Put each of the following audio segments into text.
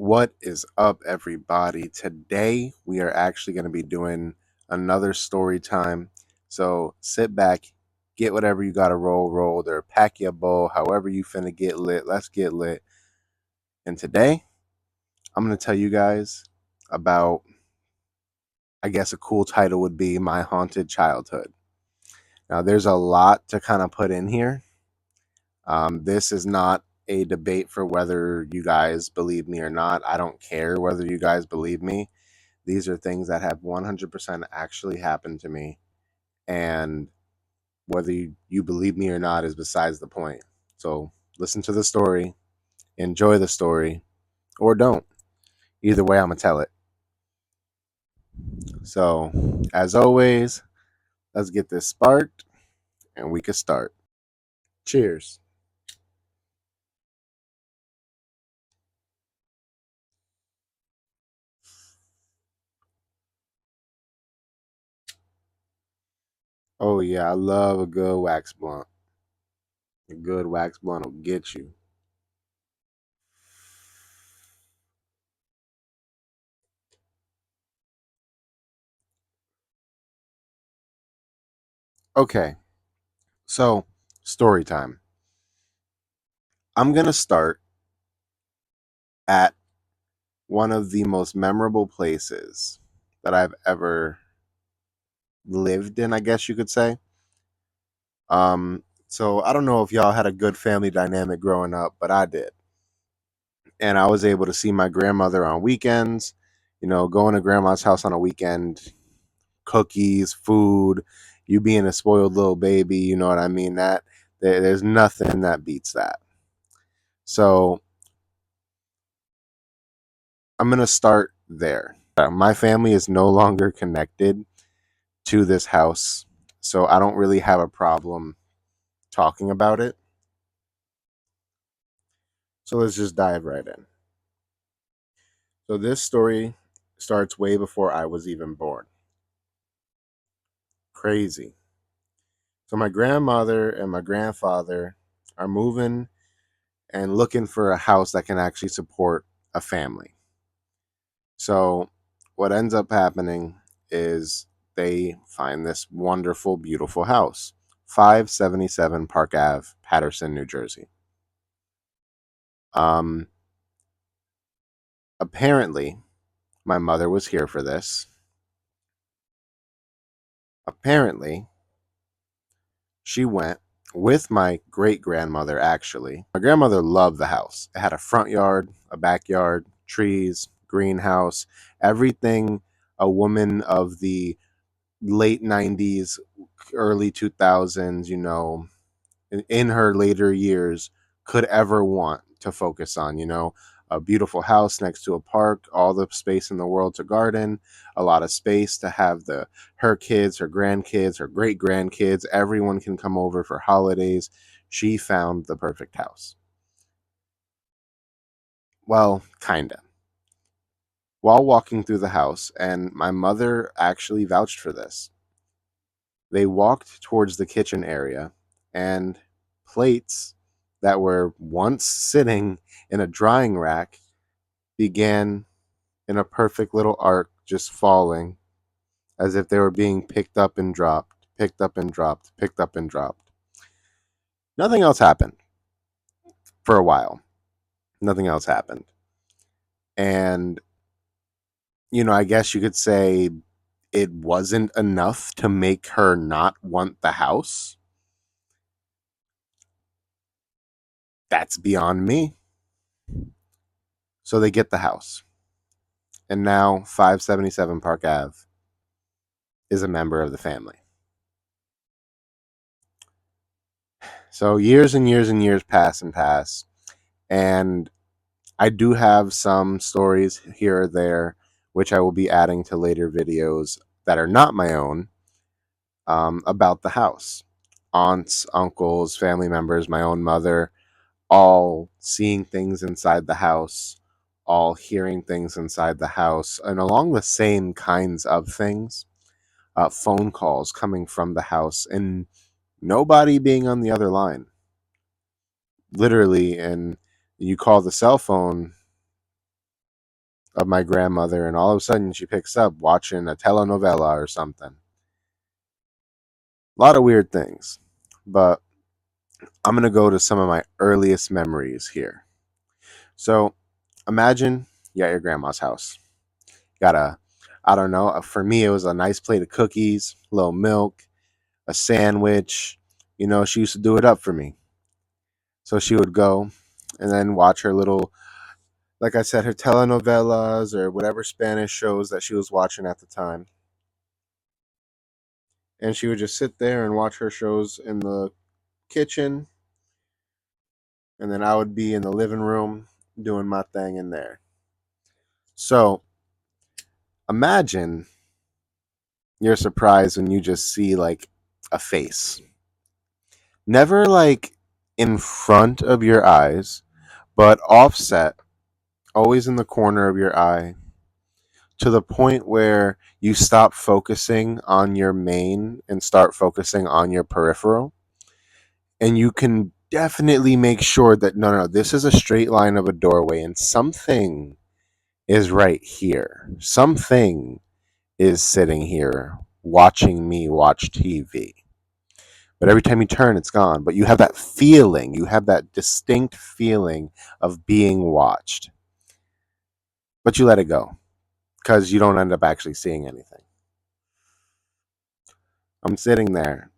What is up, everybody? Today we are actually going to be doing another story time. So sit back, get whatever you got to roll, or pack your bowl, however you finna get lit. Let's get lit. And today I'm going to tell you guys about, I guess a cool title would be My Haunted Childhood. Now, there's a lot to kind of put in here. This is not a debate for whether you guys believe me or not. I don't care whether you guys believe me. These are things that have 100% actually happened to me. And whether you believe me or not is besides the point. So listen to the story, enjoy the story, or don't. Either way, I'm going to tell it. So, as always, let's get this sparked and we can start. Cheers. Oh, yeah, I love a good wax blunt. A good wax blunt will get you. Okay, so story time. I'm going to start at one of the most memorable places that I've ever lived in, I guess you could say. So I don't know if y'all had a good family dynamic growing up, but I did. And I was able to see my grandmother on weekends, going to grandma's house on a weekend, cookies, food, you being a spoiled little baby, you know what I mean? There's nothing that beats that. So I'm going to start there. My family is no longer connected to this house, so I don't really have a problem talking about it. So let's just dive right in. So this story starts way before I was even born. Crazy. So my grandmother and my grandfather are moving and looking for a house that can actually support a family. So what ends up happening is they find this wonderful, beautiful house, 577 Park Ave, Patterson, New Jersey. Um, Apparently, my mother was here for this. Apparently, she went with my great grandmother, actually. My grandmother loved the house. It had a front yard, a backyard, trees, greenhouse, everything a woman of the late 90s, early 2000s, in her later years could ever want to focus on, a beautiful house next to a park, all the space in the world to garden, a lot of space to have her kids, her grandkids, her great grandkids, everyone can come over for holidays. She found the perfect house. Well, kinda. While walking through the house, and my mother actually vouched for this, they walked towards the kitchen area, and plates that were once sitting in a drying rack began in a perfect little arc, just falling as if they were being picked up and dropped, picked up and dropped, picked up and dropped. Nothing else happened for a while. Nothing else happened. And, I guess you could say it wasn't enough to make her not want the house. That's beyond me. So they get the house. And now 577 Park Ave is a member of the family. So years and years and years pass and pass. And I do have some stories here or there, which I will be adding to later videos that are not my own, about the house. Aunts, uncles, family members, my own mother, all seeing things inside the house, all hearing things inside the house, and along the same kinds of things. Phone calls coming from the house and nobody being on the other line. Literally, and you call the cell phone of my grandmother, and all of a sudden she picks up watching a telenovela or something. A lot of weird things. But I'm going to go to some of my earliest memories here. So imagine you're at your grandma's house. Got I don't know, for me, it was a nice plate of cookies, a little milk, a sandwich. She used to do it up for me. So she would go and then watch her little, like I said, her telenovelas or whatever Spanish shows that she was watching at the time. And she would just sit there and watch her shows in the kitchen. And then I would be in the living room doing my thing in there. So imagine you're surprised when you just see like a face. Never like in front of your eyes, but offset, always in the corner of your eye, to the point where you stop focusing on your main and start focusing on your peripheral. And you can definitely make sure that no, this is a straight line of a doorway and something is right here. Something is sitting here watching me watch TV. But every time you turn, it's gone. But you have that feeling, you have that distinct feeling of being watched. But you let it go because you don't end up actually seeing anything. I'm sitting there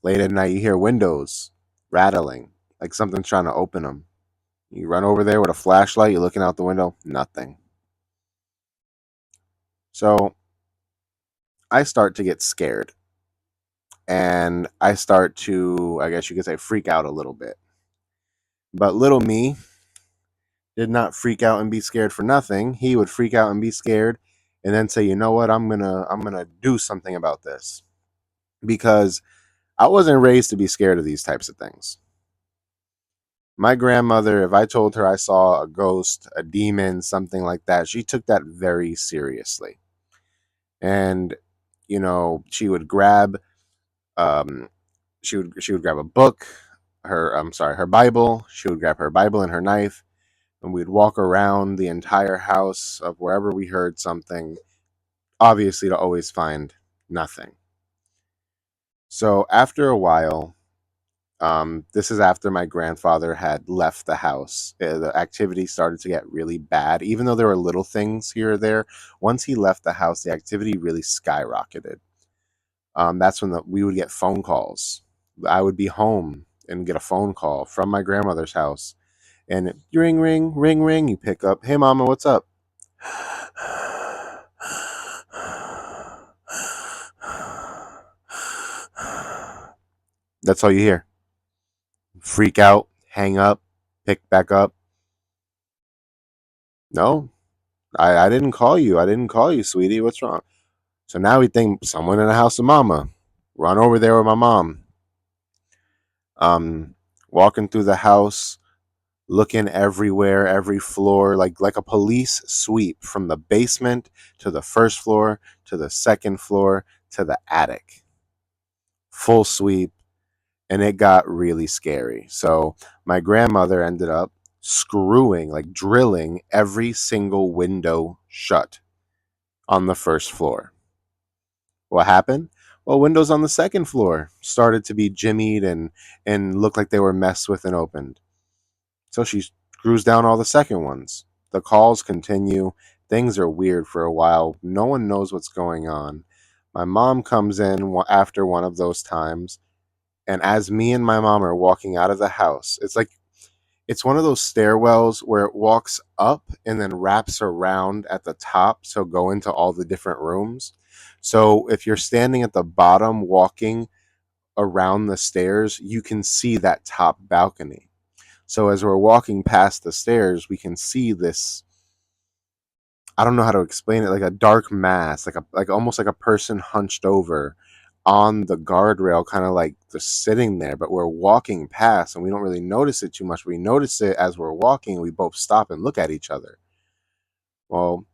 late at night, you hear windows rattling like something's trying to open them. You run over there with a flashlight, you're looking out the window, nothing. So I start to get scared and I start to, I guess you could say, freak out a little bit. But little me did not freak out and be scared for nothing. He would freak out and be scared and then say, "You know what? I'm going to do something about this." Because I wasn't raised to be scared of these types of things. My grandmother, if I told her I saw a ghost, a demon, something like that, she took that very seriously. And she would grab um she would grab a book, her Bible. She would grab her Bible and her knife, and we'd walk around the entire house of wherever we heard something, obviously to always find nothing. So after a while, this is after my grandfather had left the house. The activity started to get really bad, even though there were little things here or there. Once he left the house, the activity really skyrocketed. That's when we would get phone calls. I would be home and get a phone call from my grandmother's house, and ring, ring, ring, ring. You pick up, "Hey, mama, what's up?" That's all you hear. Freak out, hang up, pick back up. No, I didn't call you. I didn't call you, sweetie. What's wrong? So now we think someone in the house of mama. Run over there with my mom. Um, Walking through the house, looking everywhere, every floor, like a police sweep from the basement to the first floor to the second floor to the attic. Full sweep, and it got really scary. So my grandmother ended up screwing, like drilling every single window shut on the first floor. What happened? Well, windows on the second floor started to be jimmied and looked like they were messed with and opened. So she screws down all the second ones. The calls continue. Things are weird for a while. No one knows what's going on. My mom comes in after one of those times, and as me and my mom are walking out of the house, it's one of those stairwells where it walks up and then wraps around at the top to go into all the different rooms. So if you're standing at the bottom walking around the stairs, you can see that top balcony. So as we're walking past the stairs, we can see this, I don't know how to explain it, like a dark mass, like almost like a person hunched over on the guardrail, kind of like just sitting there. But we're walking past and we don't really notice it too much. We notice it as we're walking. We both stop and look at each other. Well,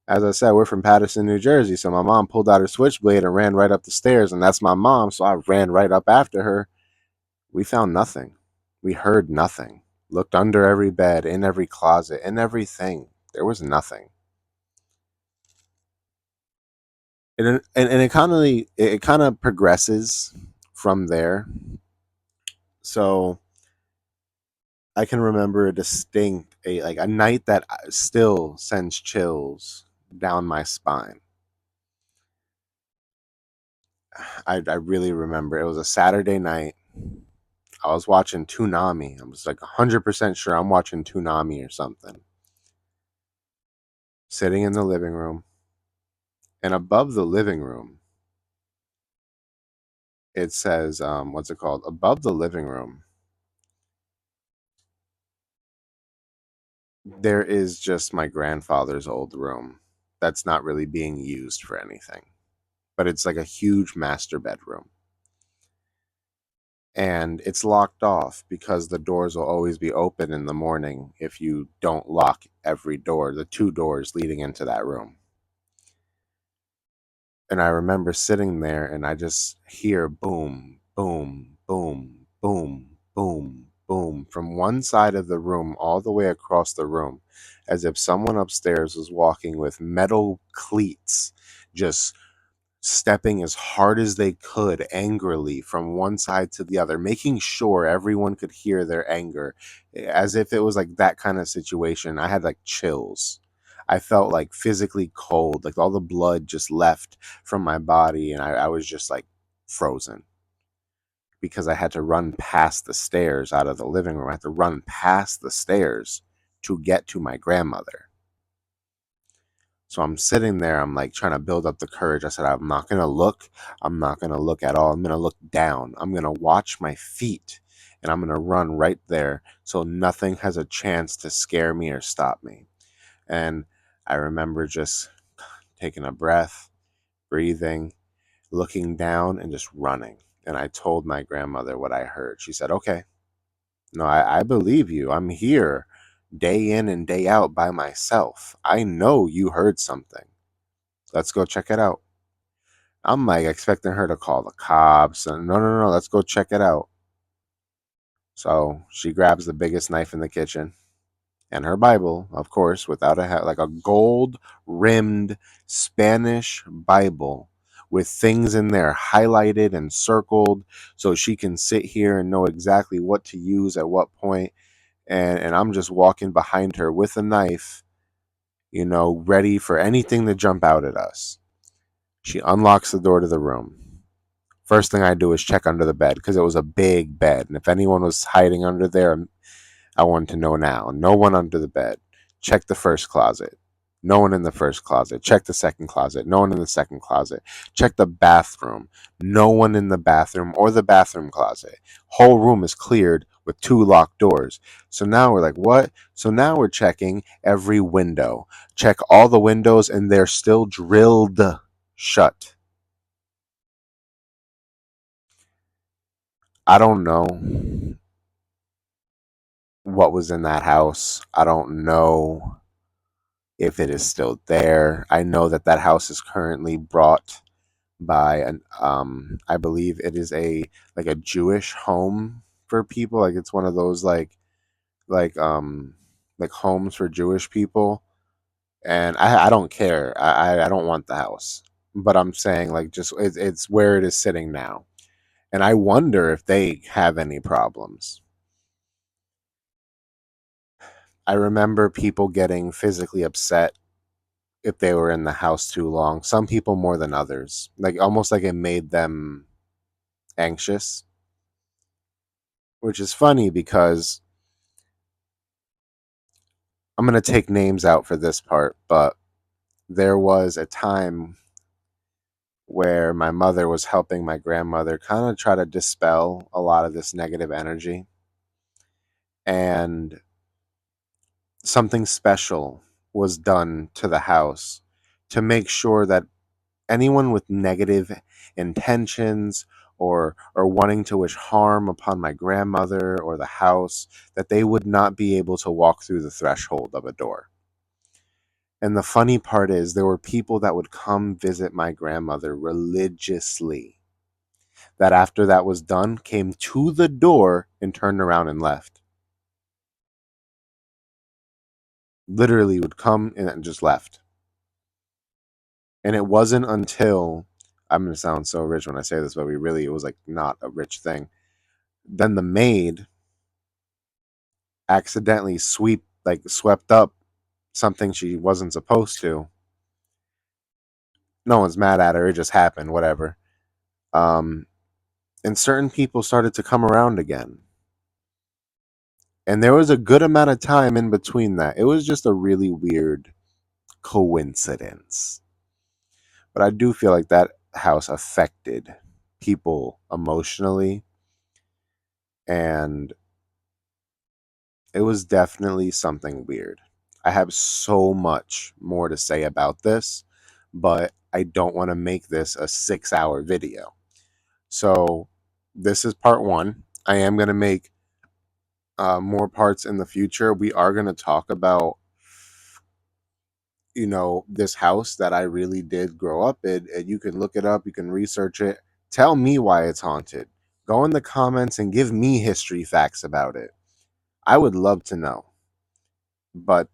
as I said, we're from Paterson, New Jersey. So my mom pulled out her switchblade and ran right up the stairs. And that's my mom. So I ran right up after her. We found nothing. We heard nothing. Looked under every bed, in every closet, in everything. There was nothing. And it kind of progresses from there. So I can remember a distinct a night that still sends chills down my spine. I really remember it was a Saturday night. I was watching Toonami. I was like 100% sure I'm watching Toonami or something. Sitting in the living room, and above the living room, it says, what's it called? Above the living room, there is just my grandfather's old room that's not really being used for anything, but it's like a huge master bedroom. And it's locked off because the doors will always be open in the morning if you don't lock every door, the two doors leading into that room. And I remember sitting there and I just hear boom, boom, boom, boom, boom, boom from one side of the room all the way across the room, as if someone upstairs was walking with metal cleats, just stepping as hard as they could angrily from one side to the other, making sure everyone could hear their anger, as if it was like that kind of situation. I had like chills. I felt like physically cold, like all the blood just left from my body, and I was just like frozen because I had to run past the stairs out of the living room. I had to run past the stairs to get to my grandmother. So I'm sitting there, I'm like trying to build up the courage. I said, I'm not going to look. I'm not going to look at all. I'm going to look down. I'm going to watch my feet and I'm going to run right there so nothing has a chance to scare me or stop me. And I remember just taking a breath, breathing, looking down, and just running. And I told my grandmother what I heard. She said, okay, no, I believe you. I'm here day in and day out by myself. I know you heard something. Let's go check it out. I'm like expecting her to call the cops and no, let's go check it out. So she grabs the biggest knife in the kitchen and her Bible, of course, without a hat, like a gold rimmed Spanish Bible with things in there highlighted and circled so she can sit here and know exactly what to use at what point. And I'm just walking behind her with a knife, ready for anything to jump out at us. She unlocks the door to the room. First thing I do is check under the bed because it was a big bed. And if anyone was hiding under there, I wanted to know now. No one under the bed. Check the first closet. No one in the first closet. Check the second closet. No one in the second closet. Check the bathroom. No one in the bathroom or the bathroom closet. Whole room is cleared with two locked doors. So now we're like, what? So now we're checking every window. Check all the windows and they're still drilled shut. I don't know what was in that house. I don't know if it is still there. I know that that house is currently brought by an I believe it is a like a Jewish home for people. Like it's one of those like um like homes for Jewish people. And I don't care. I don't want the house. But I'm saying like just it's where it is sitting now. And I wonder if they have any problems. I remember people getting physically upset if they were in the house too long. Some people more than others. Like almost like it made them anxious, which is funny because I'm going to take names out for this part, but there was a time where my mother was helping my grandmother kind of try to dispel a lot of this negative energy. And something special was done to the house to make sure that anyone with negative intentions or wanting to wish harm upon my grandmother or the house, that they would not be able to walk through the threshold of a door. And the funny part is there were people that would come visit my grandmother religiously that after that was done came to the door and turned around and left. literally would come and then just left. And it wasn't until, I'm going to sound so rich when I say this, but it was like not a rich thing. Then the maid accidentally swept up something she wasn't supposed to. No one's mad at her. It just happened, whatever. Um, and certain people started to come around again. And there was a good amount of time in between that. It was just a really weird coincidence. But I do feel like that house affected people emotionally. And it was definitely something weird. I have so much more to say about this, but I don't want to make this a 6-hour video. So this is part one. I am going to make more parts in the future. We are going to talk about, this house that I really did grow up in, and you can look it up, you can research it. Tell me why it's haunted. Go in the comments and give me history facts about it. I would love to know. But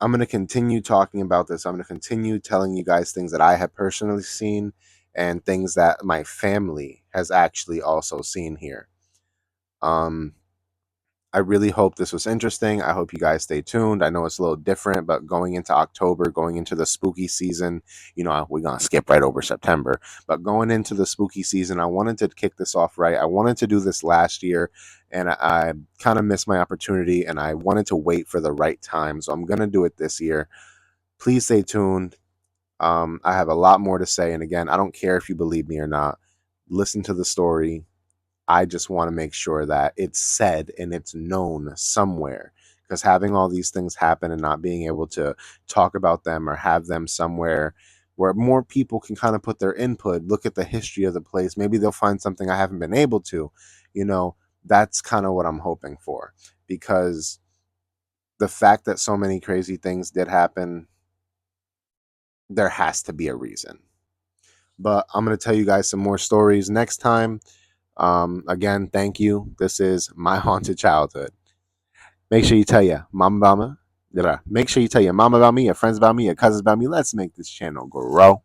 I'm going to continue talking about this. I'm going to continue telling you guys things that I have personally seen and things that my family has actually also seen here. Um, I really hope this was interesting. I hope you guys stay tuned. I know it's a little different, but going into October, going into the spooky season, we're going to skip right over September. But going into the spooky season, I wanted to kick this off right. I wanted to do this last year, and I kind of missed my opportunity, and I wanted to wait for the right time. So I'm going to do it this year. Please stay tuned. I have a lot more to say. And again, I don't care if you believe me or not. Listen to the story. I just want to make sure that it's said and it's known somewhere, because having all these things happen and not being able to talk about them or have them somewhere where more people can kind of put their input, look at the history of the place, maybe they'll find something I haven't been able to, you know, that's kind of what I'm hoping for, because the fact that so many crazy things did happen, there has to be a reason. But I'm going to tell you guys some more stories next time. Again, thank you. This is My Haunted Childhood. Make sure you tell your mama about me. Make sure you tell your mama about me, your friends about me, your cousins about me. Let's make this channel grow.